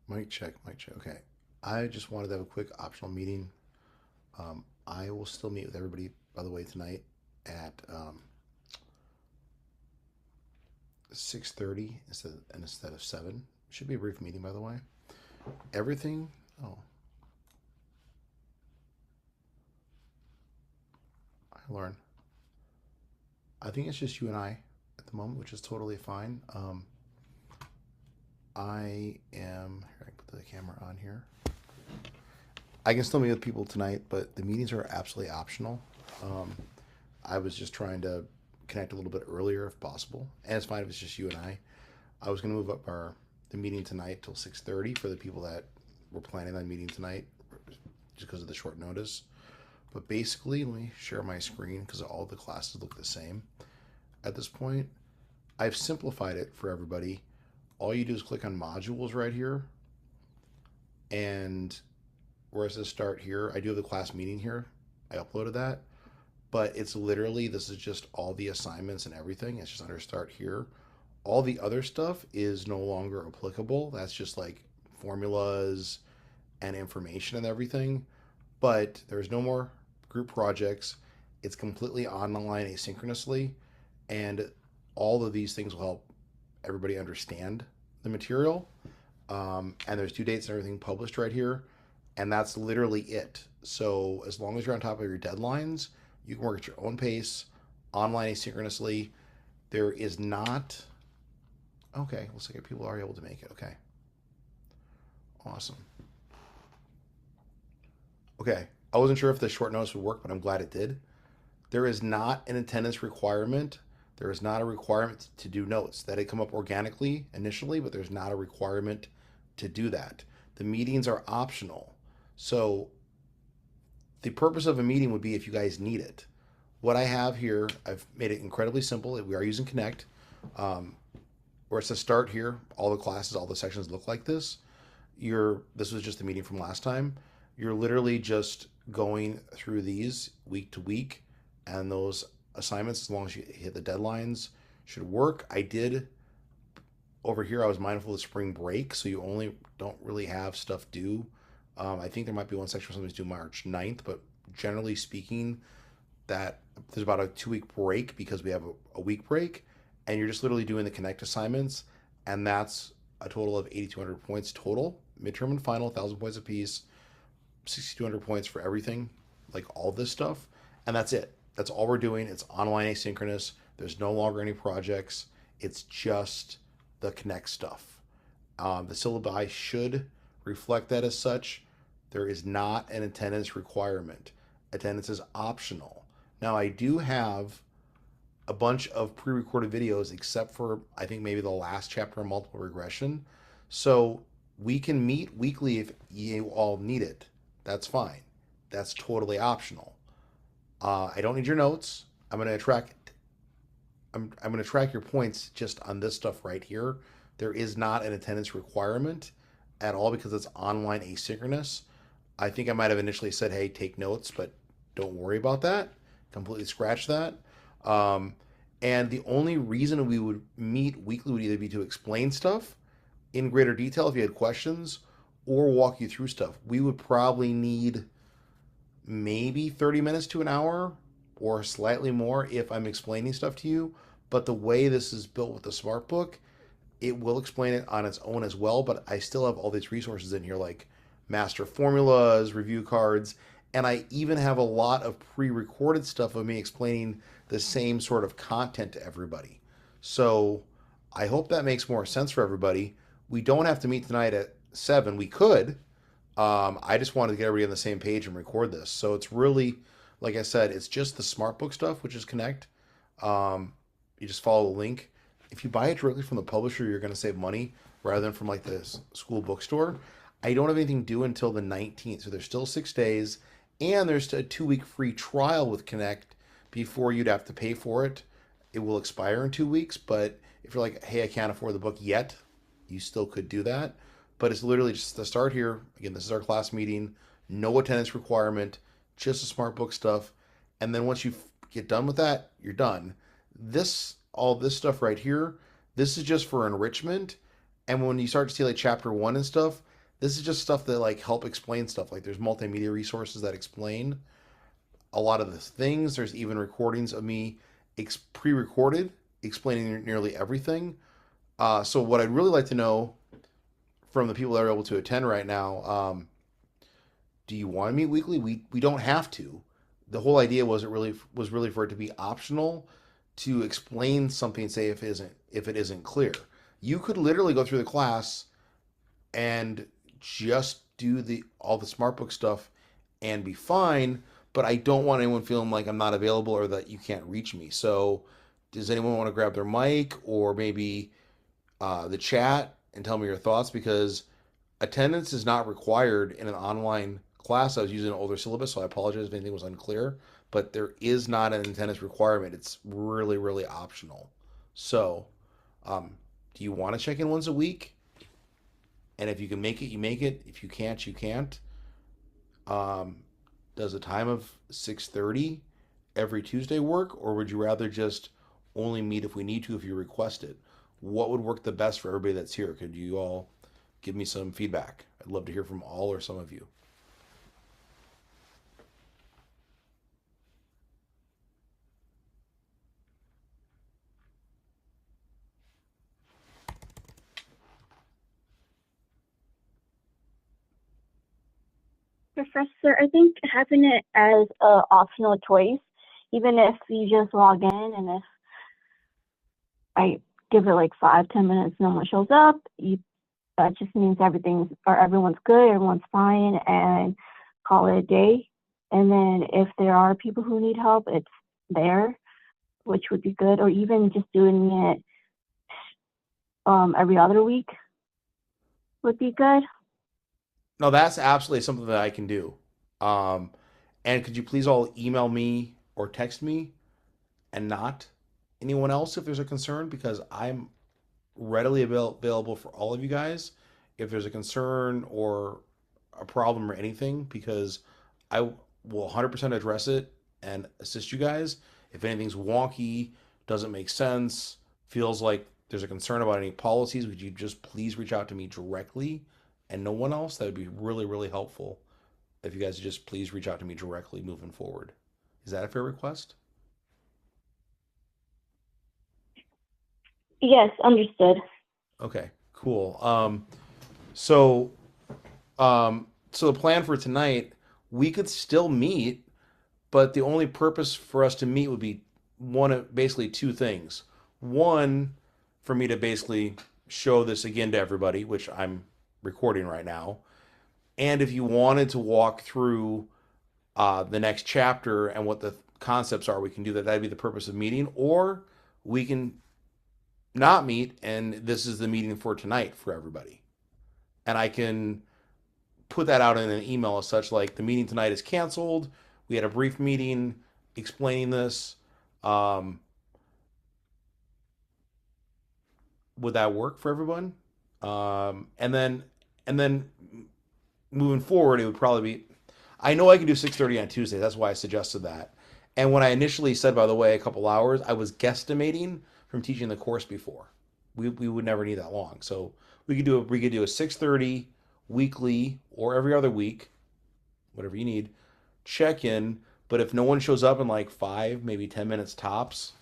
Mic check, mic check. Okay. I just wanted to have a quick optional meeting. I will still meet with everybody, by the way, tonight at 6:30 instead of 7. Should be a brief meeting, by the way. Everything. Oh, hi, Lauren. I think it's just you and I at the moment, which is totally fine. I am. Here, I can put the camera on here. I can still meet with people tonight, but the meetings are absolutely optional. Um, I was just trying to connect a little bit earlier if possible, and it's fine if it's just you and I. I was going to move up our the meeting tonight till 6:30 for the people that were planning on meeting tonight, just because of the short notice. But basically, let me share my screen because all the classes look the same at this point. I've simplified it for everybody. All you do is click on modules right here, and where it says start here, I do have the class meeting here. I uploaded that, but it's literally, this is just all the assignments and everything. It's just under start here. All the other stuff is no longer applicable. That's just like formulas and information and everything. But there's no more group projects. It's completely online asynchronously. And all of these things will help everybody understand the material. And there's due dates and everything published right here. And that's literally it. So as long as you're on top of your deadlines, you can work at your own pace, online asynchronously. There is not. Okay, looks like people are able to make it. Okay, awesome. Okay, I wasn't sure if the short notice would work, but I'm glad it did. There is not an attendance requirement. There is not a requirement to do notes. That had come up organically initially, but there's not a requirement to do that. The meetings are optional. So the purpose of a meeting would be if you guys need it. What I have here, I've made it incredibly simple. We are using Connect. Um, where it says start here, all the classes, all the sections look like this. This was just the meeting from last time. You're literally just going through these week to week, and those assignments, as long as you hit the deadlines, should work. I did over here. I was mindful of spring break, so you only don't really have stuff due. I think there might be one section where something's due March 9th, but generally speaking, that there's about a 2 week break because we have a week break, and you're just literally doing the connect assignments, and that's a total of 8,200 points total, midterm and final, 1,000 points apiece, 6,200 points for everything, like all this stuff, and that's it. That's all we're doing. It's online asynchronous. There's no longer any projects. It's just the connect stuff. The syllabi should reflect that as such. There is not an attendance requirement. Attendance is optional. Now, I do have a bunch of pre-recorded videos, except for I think maybe the last chapter of multiple regression. So we can meet weekly if you all need it. That's fine. That's totally optional. I don't need your notes. I'm going to track. I'm going to track your points just on this stuff right here. There is not an attendance requirement at all because it's online asynchronous. I think I might have initially said, "Hey, take notes," but don't worry about that. Completely scratch that. And the only reason we would meet weekly would either be to explain stuff in greater detail if you had questions, or walk you through stuff. We would probably need maybe 30 minutes to an hour or slightly more if I'm explaining stuff to you. But the way this is built with the smart book, it will explain it on its own as well. But I still have all these resources in here like master formulas, review cards, and I even have a lot of pre-recorded stuff of me explaining the same sort of content to everybody. So I hope that makes more sense for everybody. We don't have to meet tonight at 7. We could. I just wanted to get everybody on the same page and record this. So it's really, like I said, it's just the smart book stuff, which is Connect. You just follow the link. If you buy it directly from the publisher, you're going to save money rather than from like the school bookstore. I don't have anything due until the 19th, so there's still 6 days, and there's a 2 week free trial with Connect before you'd have to pay for it. It will expire in 2 weeks, but if you're like, hey, I can't afford the book yet, you still could do that. But it's literally just to start here. Again, this is our class meeting, no attendance requirement, just the smart book stuff. And then once you get done with that, you're done. All this stuff right here, this is just for enrichment. And when you start to see like chapter 1 and stuff, This is just stuff that like help explain stuff. Like there's multimedia resources that explain a lot of the things. There's even recordings of me pre-recorded explaining nearly everything. So what I'd really like to know from the people that are able to attend right now, do you want to meet weekly? We don't have to. The whole idea was really for it to be optional to explain something, say if it isn't clear. You could literally go through the class and just do the all the smart book stuff and be fine, but I don't want anyone feeling like I'm not available or that you can't reach me. So does anyone want to grab their mic or maybe the chat and tell me your thoughts? Because attendance is not required in an online class. I was using an older syllabus, so I apologize if anything was unclear, but there is not an attendance requirement. It's really, really optional. So, do you want to check in once a week? And if you can make it, you make it. If you can't, you can't. Um, does a time of 6:30 every Tuesday work, or would you rather just only meet if we need to if you request it? What would work the best for everybody that's here? Could you all give me some feedback? I'd love to hear from all or some of you. Professor, I think having it as a optional choice, even if you just log in and if I give it like 5, 10 minutes, no one shows up, that just means everyone's good, everyone's fine, and call it a day. And then if there are people who need help, it's there, which would be good, or even just doing it every other week would be good. No, that's absolutely something that I can do. Um, and could you please all email me or text me and not anyone else if there's a concern? Because I'm readily available for all of you guys if there's a concern or a problem or anything, because I will 100% address it and assist you guys. If anything's wonky, doesn't make sense, feels like there's a concern about any policies, would you just please reach out to me directly and no one else? That would be really, really helpful if you guys just please reach out to me directly moving forward. Is that a fair request? Yes, understood. Okay, cool. So so the plan for tonight, we could still meet, but the only purpose for us to meet would be one of basically two things. One, for me to basically show this again to everybody, which I'm recording right now. And if you wanted to walk through the next chapter and what the concepts are, we can do that. That'd be the purpose of meeting. Or we can not meet, and this is the meeting for tonight for everybody. And I can put that out in an email as such, like the meeting tonight is canceled. We had a brief meeting explaining this. Um, would that work for everyone? And then moving forward, it would probably be. I know I can do 6:30 on Tuesday. That's why I suggested that. And when I initially said, by the way, a couple hours, I was guesstimating from teaching the course before. We would never need that long. So we could do a 6:30 weekly or every other week, whatever you need, check in. But if no one shows up in like 5, maybe 10 minutes tops,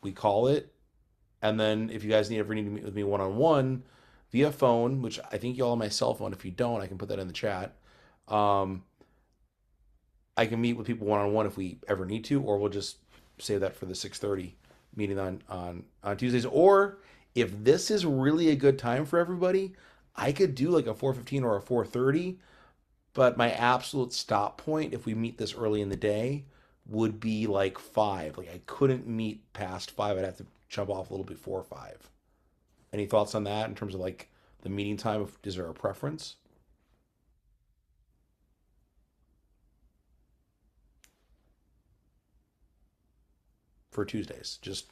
we call it. And then if you guys ever need to meet with me one on one via phone, which I think you all have my cell phone. If you don't, I can put that in the chat. Um, I can meet with people one on one if we ever need to, or we'll just save that for the 6:30 meeting on Tuesdays. Or if this is really a good time for everybody, I could do like a 4:15 or a 4:30. But my absolute stop point, if we meet this early in the day, would be like 5. Like I couldn't meet past 5. I'd have to jump off a little before 5. Any thoughts on that in terms of like the meeting time? Is there a preference for Tuesdays? Just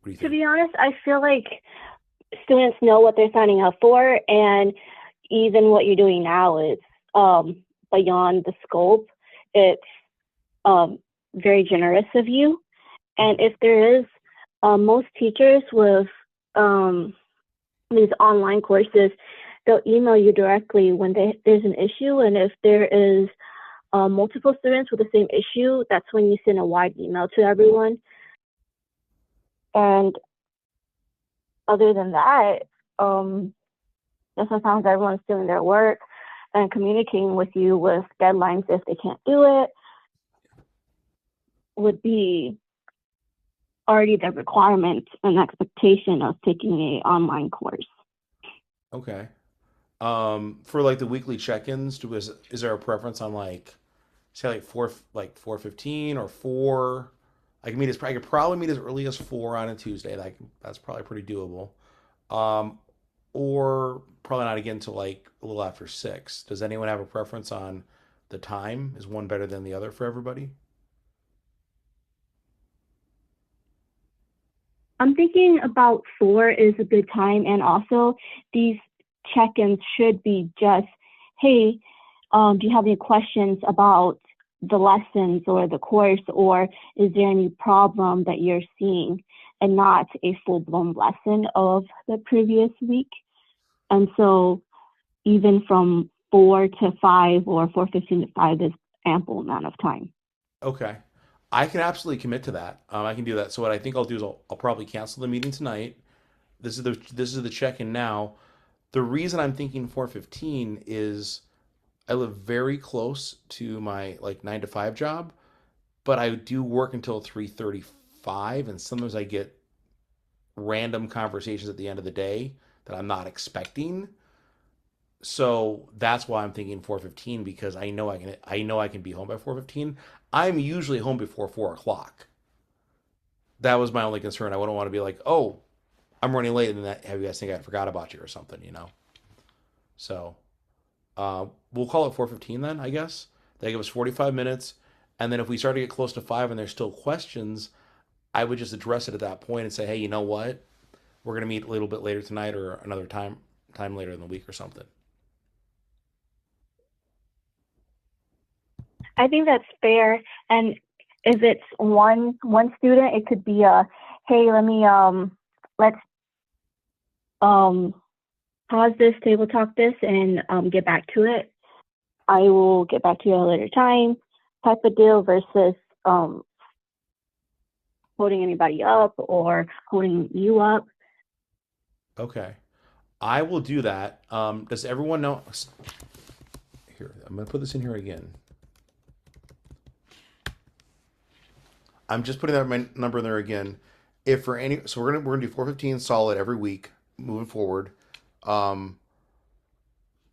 what do you To think? be honest, I feel like students know what they're signing up for, and even what you're doing now is beyond the scope. It's very generous of you. And if there is, most teachers with these online courses, they'll email you directly when there's an issue, and if there is multiple students with the same issue, that's when you send a wide email to everyone. And other than that, just sometimes everyone's doing their work and communicating with you with deadlines if they can't do it would be already the requirement and expectation of taking a online course. Okay. For like the weekly check-ins, is there a preference on like say like 4:15 or 4? I could probably meet as early as 4 on a Tuesday. That's probably pretty doable. Um, or probably not again until like a little after 6. Does anyone have a preference on the time? Is one better than the other for everybody? I'm thinking about 4 is a good time, and also these check-ins should be just, hey, do you have any questions about the lessons or the course, or is there any problem that you're seeing, and not a full-blown lesson of the previous week. And so even from 4 to 5 or 4:15 to 5 is ample amount of time. Okay. I can absolutely commit to that. I can do that. So what I think I'll do is I'll probably cancel the meeting tonight. This is the check-in now. The reason I'm thinking 4:15 is I live very close to my like 9 to 5 job, but I do work until 3:35, and sometimes I get random conversations at the end of the day that I'm not expecting. So that's why I'm thinking 4:15, because I know I can be home by 4:15. I'm usually home before 4 o'clock. That was my only concern. I wouldn't want to be like, oh, I'm running late, and then have you guys think I forgot about you or something. So we'll call it 4:15 then, I guess. They give us 45 minutes, and then if we start to get close to 5 and there's still questions, I would just address it at that point and say, hey, you know what? We're gonna meet a little bit later tonight or another time later in the week or something. I think that's fair. And if it's one student, it could be a, hey, let's um pause this, table talk this, and get back to it. I will get back to you at a later time type of deal versus um holding anybody up or holding you up. Okay, I will do that. Does everyone know? Here, I'm gonna put this in here again. I'm just putting that my number in there again. If for any, so we're gonna do 4:15 solid every week moving forward. Um,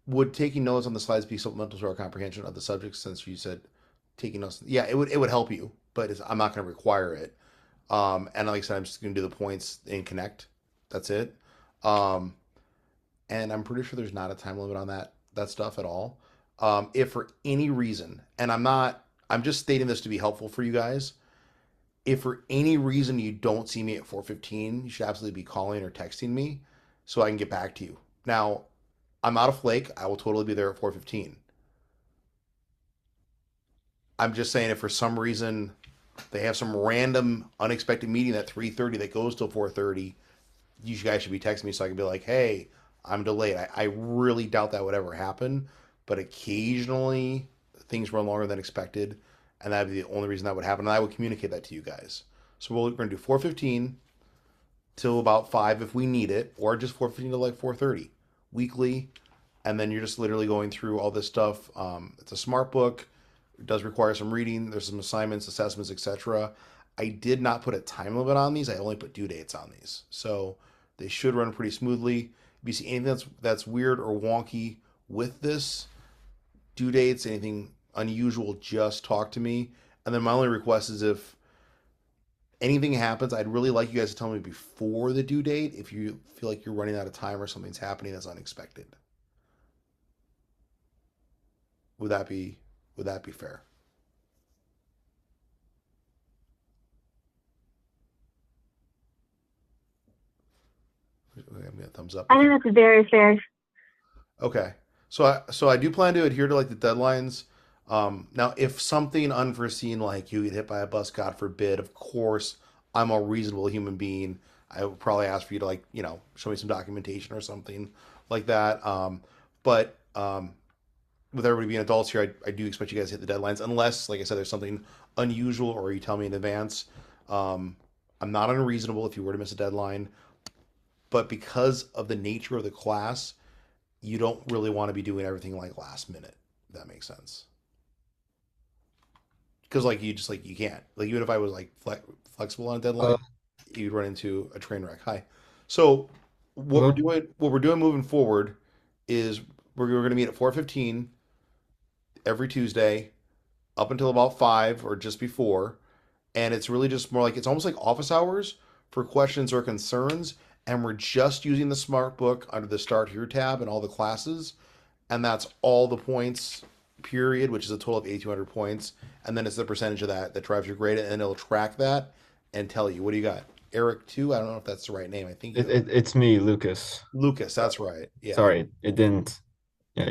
would taking notes on the slides be supplemental to our comprehension of the subject? Since you said taking notes, yeah, it would help you, but I'm not going to require it. And like I said, I'm just going to do the points in Connect. That's it. Um, and I'm pretty sure there's not a time limit on that stuff at all. If for any reason, and I'm just stating this to be helpful for you guys. If for any reason you don't see me at 4:15, you should absolutely be calling or texting me so I can get back to you. Now, I'm not a flake. I will totally be there at 4:15. I'm just saying if for some reason they have some random unexpected meeting at 3:30 that goes till 4:30, you guys should be texting me so I can be like, "Hey, I'm delayed." I really doubt that would ever happen, but occasionally things run longer than expected, and that'd be the only reason that would happen. And I would communicate that to you guys. So we're going to do 4:15 till about 5 if we need it, or just 4:15 to like 4:30 weekly, and then you're just literally going through all this stuff. It's a smart book. It does require some reading. There's some assignments, assessments, etc. I did not put a time limit on these. I only put due dates on these, so they should run pretty smoothly. If you see anything that's weird or wonky with this, due dates, anything unusual, just talk to me. And then my only request is if anything happens, I'd really like you guys to tell me before the due date if you feel like you're running out of time or something's happening that's unexpected. Would that be would that be fair? I'm a thumbs up. I Okay. think that's very fair. Okay. So I do plan to adhere to like the deadlines. Now, if something unforeseen like you get hit by a bus, God forbid, of course I'm a reasonable human being. I would probably ask for you to like, show me some documentation or something like that. But with everybody being adults here, I do expect you guys to hit the deadlines unless, like I said, there's something unusual or you tell me in advance. Um, I'm not unreasonable if you were to miss a deadline, but because of the nature of the class, you don't really want to be doing everything like last minute. If that makes sense. Because like you just like you can't like even if I was like flexible on a Uh, deadline, you'd run into a train wreck. Hi. So Hello? what we're doing moving forward is we're going to meet at 4:15 every Tuesday up until about 5 or just before, and it's really just more like it's almost like office hours for questions or concerns, and we're just using the smart book under the start here tab and all the classes, and that's all the points period, which is a total of 8,200 points, and then it's the percentage of that that drives your grade, and it'll track that and tell you what do you got. Eric 2, I don't know if that's the right name. I think you It's me, Lucas. Lucas, that's right. Yeah. Sorry, it didn't. Yeah,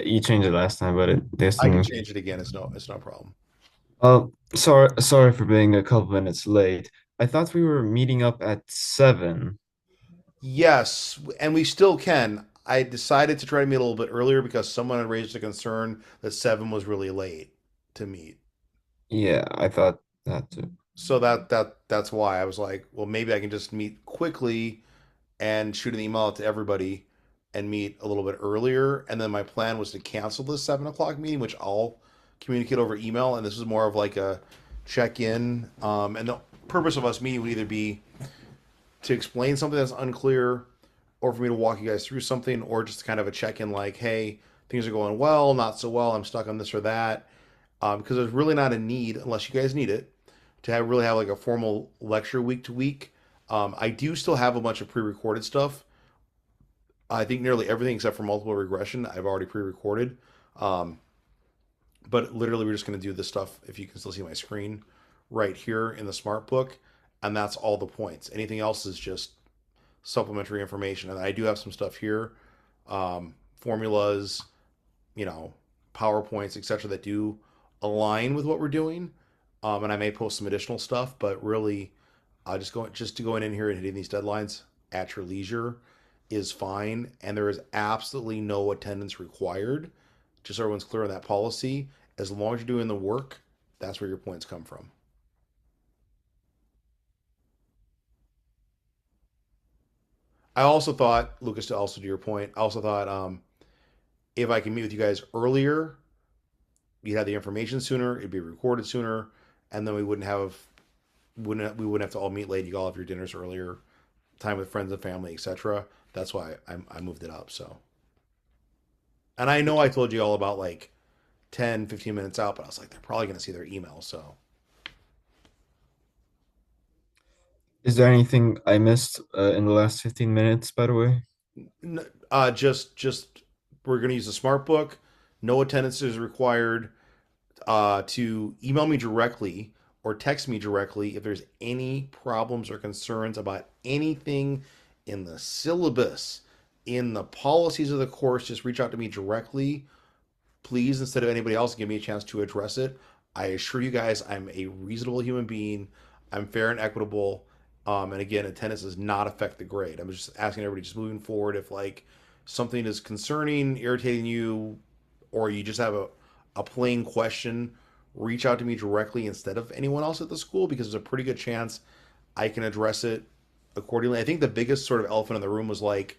you changed it last time, but this I can thing. change it again. It's no problem. Sorry for being a couple minutes late. I thought we were meeting up at 7. Yes, and we still can. I decided to try to meet a little bit earlier because someone had raised a concern that 7 was really late to meet. Yeah, I thought that too. So that's why I was like, well, maybe I can just meet quickly and shoot an email out to everybody and meet a little bit earlier. And then my plan was to cancel this 7 o'clock meeting, which I'll communicate over email. And this is more of like a check in. And the purpose of us meeting would either be to explain something that's unclear, or for me to walk you guys through something, or just kind of a check in like, hey, things are going well, not so well, I'm stuck on this or that. Because there's really not a need, unless you guys need it, to really have like a formal lecture week to week. I do still have a bunch of pre recorded stuff. I think nearly everything except for multiple regression I've already pre recorded. Um, but literally, we're just going to do this stuff, if you can still see my screen, right here in the smart book. And that's all the points. Anything else is just supplementary information. And I do have some stuff here, formulas, you know, PowerPoints, etc., that do align with what we're doing. And I may post some additional stuff, but really, just to going in here and hitting these deadlines at your leisure is fine. And there is absolutely no attendance required. Just so everyone's clear on that policy. As long as you're doing the work, that's where your points come from. I also thought, Lucas, to also to your point, I also thought if I can meet with you guys earlier, you'd have the information sooner, it'd be recorded sooner, and then we wouldn't have to all meet late. You all have your dinners earlier, time with friends and family, etc. That's why I moved it up. So, and I know I told you all about like 10, 15 minutes out, but I was like, they're probably going to see their email. So, Is there anything I missed in the last 15 minutes, by the way? just we're going to use the smart book. No attendance is required. To email me directly or text me directly if there's any problems or concerns about anything in the syllabus, in the policies of the course. Just reach out to me directly, please, instead of anybody else. Give me a chance to address it. I assure you guys, I'm a reasonable human being. I'm fair and equitable. And again, attendance does not affect the grade. I'm just asking everybody, just moving forward, if like something is concerning, irritating you, or you just have a plain question, reach out to me directly instead of anyone else at the school, because there's a pretty good chance I can address it accordingly. I think the biggest sort of elephant in the room was like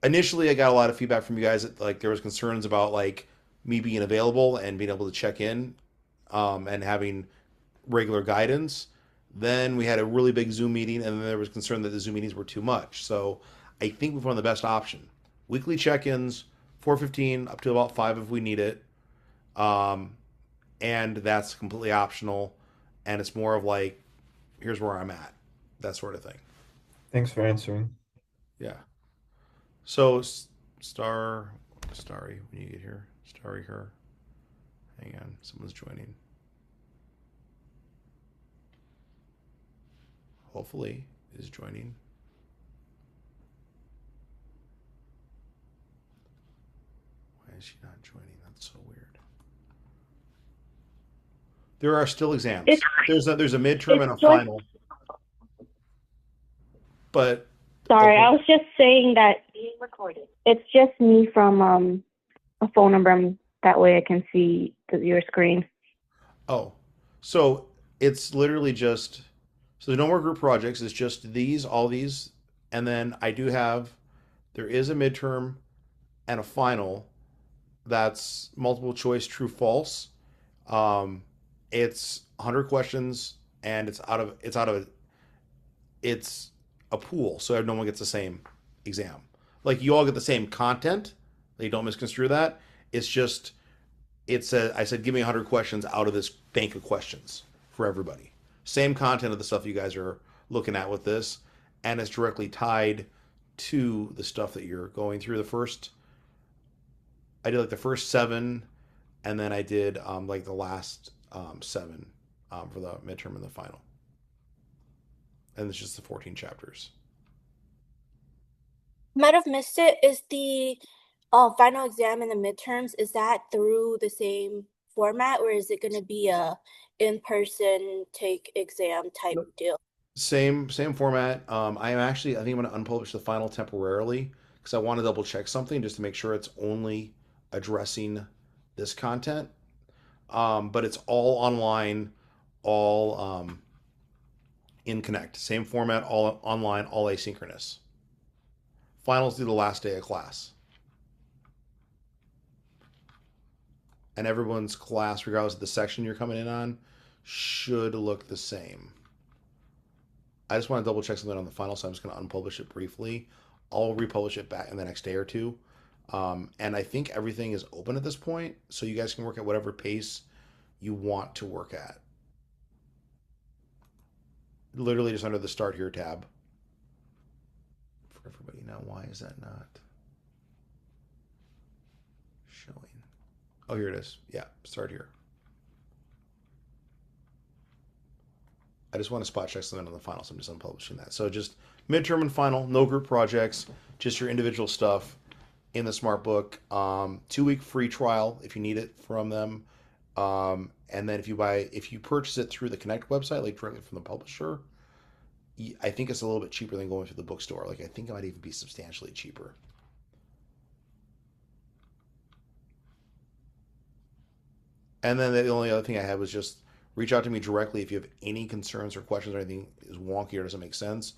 initially I got a lot of feedback from you guys that like there was concerns about like me being available and being able to check in, and having regular guidance. Then we had a really big Zoom meeting, and then there was concern that the Zoom meetings were too much. So I think we found the best option: weekly check-ins, 4:15 up to about 5 if we need it, um, and that's completely optional. And it's more of like, here's where I'm at, that sort of thing. Thanks for answering. Yeah. So starry when you get here, starry her. Hang on, someone's joining. Hopefully, is joining. Why is she not joining? That's so weird. There are still It's exams. There's a midterm it's and a joy final. But the Sorry, I whole was just saying that it's just me from a phone number. That way I can see your screen. oh, so it's literally just so there's no more group projects. It's just these, all these, and then I do have there is a midterm and a final that's multiple choice true false. Um, it's 100 questions and it's a pool, so no one gets the same exam. Like you all get the same content. You don't misconstrue that. It's just I said give me 100 questions out of this bank of questions for everybody. Same content of the stuff you guys are looking at with this, and it's directly tied to the stuff that you're going through. I did like the first seven, and then I did like the last seven for the midterm and the final, and it's just the 14 chapters. Might have missed it. Is the final exam and the midterms, is that through the same format or is it going to be a in-person take exam type deal? Same format. I think I'm going to unpublish the final temporarily because I want to double check something just to make sure it's only addressing this content. But it's all online, all in Connect. Same format, all online, all asynchronous. Finals do the last day of class. And everyone's class, regardless of the section you're coming in on, should look the same. I just want to double check something on the final, so I'm just going to unpublish it briefly. I'll republish it back in the next day or two. And I think everything is open at this point, so you guys can work at whatever pace you want to work at. Literally just under the Start Here tab. For everybody now, why is that not showing? Oh, here it is. Yeah, Start Here. I just want to spot check something on the final, so I'm just unpublishing that. So just midterm and final, no group projects, just your individual stuff in the Smart Book. 2-week free trial if you need it from them. And then if you purchase it through the Connect website, like directly from the publisher, I think it's a little bit cheaper than going through the bookstore. Like I think it might even be substantially cheaper. And then the only other thing I had was just reach out to me directly if you have any concerns or questions or anything is wonky or doesn't make sense.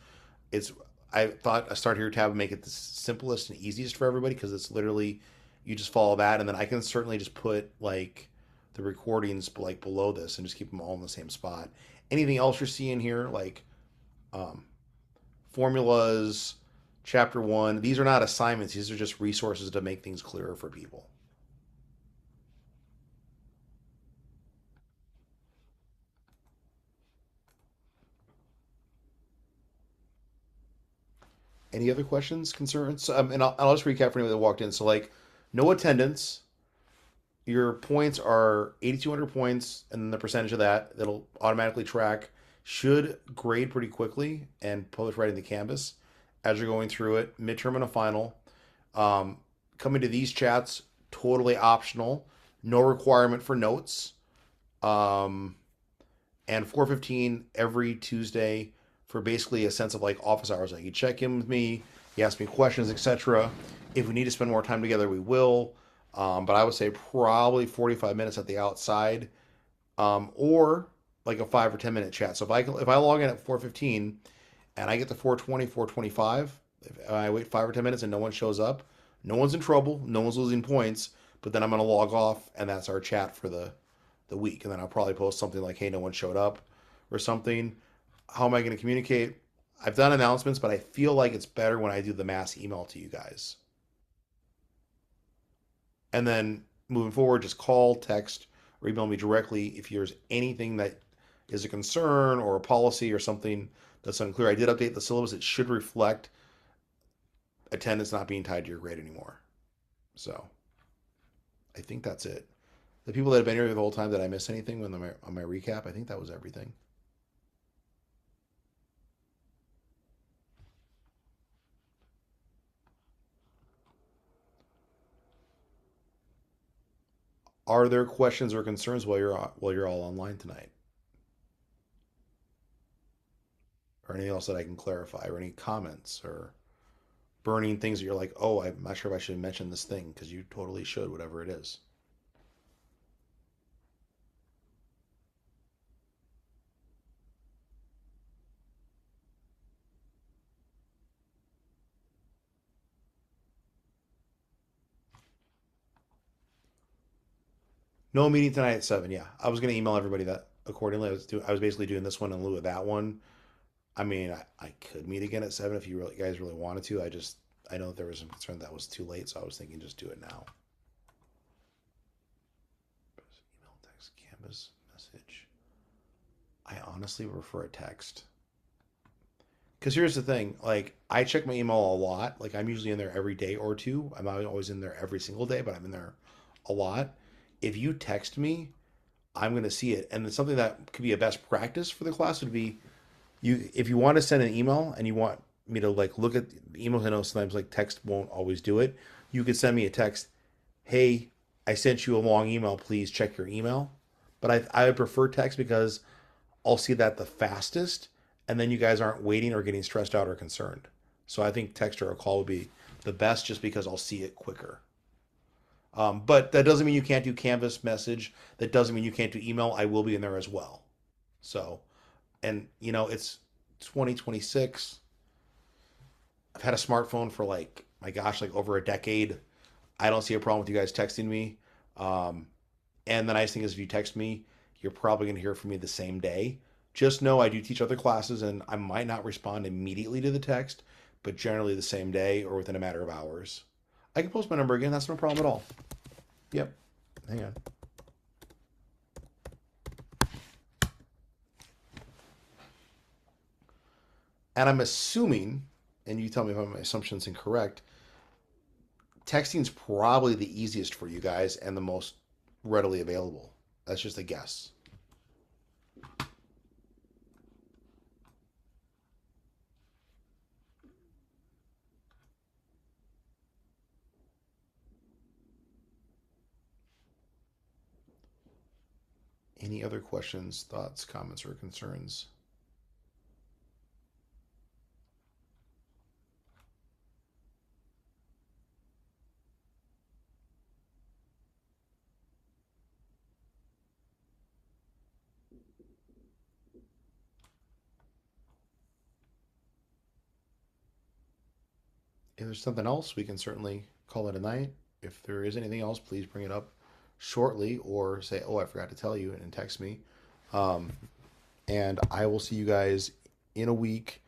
It's I thought a Start Here tab would make it the simplest and easiest for everybody because it's literally you just follow that, and then I can certainly just put like the recordings like below this and just keep them all in the same spot. Anything else you're seeing here, like um, formulas, chapter one, these are not assignments. These are just resources to make things clearer for people. Any other questions, concerns? And I'll just recap for anyone that walked in. So, like, no attendance. Your points are 8,200 points, and then the percentage of that that'll automatically track should grade pretty quickly and publish right in the Canvas as you're going through it. Midterm and a final. Um, Coming to these chats, totally optional. No requirement for notes. Um, and 4:15 every Tuesday for basically a sense of like office hours. Like you check in with me, you ask me questions, etc. If we need to spend more time together, we will. But I would say probably 45 minutes at the outside, or like a 5 or 10 minute chat. So if I log in at 4:15 and I get to 4:20, 4:25, if I wait 5 or 10 minutes and no one shows up, no one's in trouble, no one's losing points. But then I'm gonna log off, and that's our chat for the week. And then I'll probably post something like, hey, no one showed up or something. How am I going to communicate? I've done announcements, but I feel like it's better when I do the mass email to you guys. And then moving forward, just call, text, or email me directly if there's anything that is a concern or a policy or something that's unclear. I did update the syllabus. It should reflect attendance not being tied to your grade anymore. So I think that's it. The people that have been here the whole time, did I miss anything on my recap? I think that was everything. Are there questions or concerns while you're all online tonight? or anything else that I can clarify, or any comments, or burning things that you're like, oh, I'm not sure if I should mention this thing, because you totally should, whatever it is. No meeting tonight at 7. Yeah, I was gonna email everybody that accordingly. I was basically doing this one in lieu of that one. I mean, I could meet again at 7 if you guys really wanted to. I know that there was some concern that was too late, so I was thinking just do it now. Email, text, Canvas, message. I honestly prefer a text. Because here's the thing, like I check my email a lot. Like I'm usually in there every day or two. I'm not always in there every single day, but I'm in there a lot. If you text me, I'm going to see it. And it's something that could be a best practice for the class would be you if you want to send an email and you want me to like look at the emails. I know sometimes like text won't always do it. You could send me a text, hey, I sent you a long email, please check your email. But I would prefer text because I'll see that the fastest, and then you guys aren't waiting or getting stressed out or concerned. So I think text or a call would be the best just because I'll see it quicker. But that doesn't mean you can't do Canvas message. That doesn't mean you can't do email. I will be in there as well. So, and it's 2026. I've had a smartphone for like, my gosh, like over a decade. I don't see a problem with you guys texting me. Um, and the nice thing is, if you text me, you're probably going to hear from me the same day. Just know I do teach other classes and I might not respond immediately to the text, but generally the same day or within a matter of hours. I can post my number again. That's no problem at all. Yep. Hang on. And I'm assuming, and you tell me if my assumption's incorrect, texting's probably the easiest for you guys and the most readily available. That's just a guess. Any other questions, thoughts, comments, or concerns? If there's something else, we can certainly call it a night. If there is anything else, please bring it up shortly or say, oh, I forgot to tell you, and text me. Um, and I will see you guys in a week,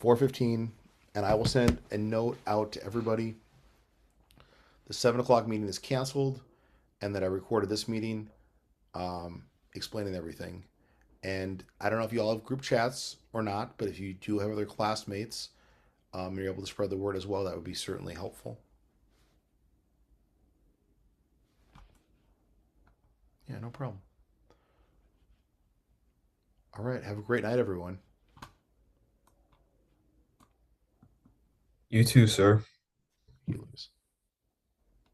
4:15, and I will send a note out to everybody. The 7 o'clock meeting is canceled, and that I recorded this meeting, explaining everything. And I don't know if you all have group chats or not, but if you do have other classmates, you're able to spread the word as well, that would be certainly helpful. Yeah, no problem. All right. Have a great night, everyone. You too, sir. You lose.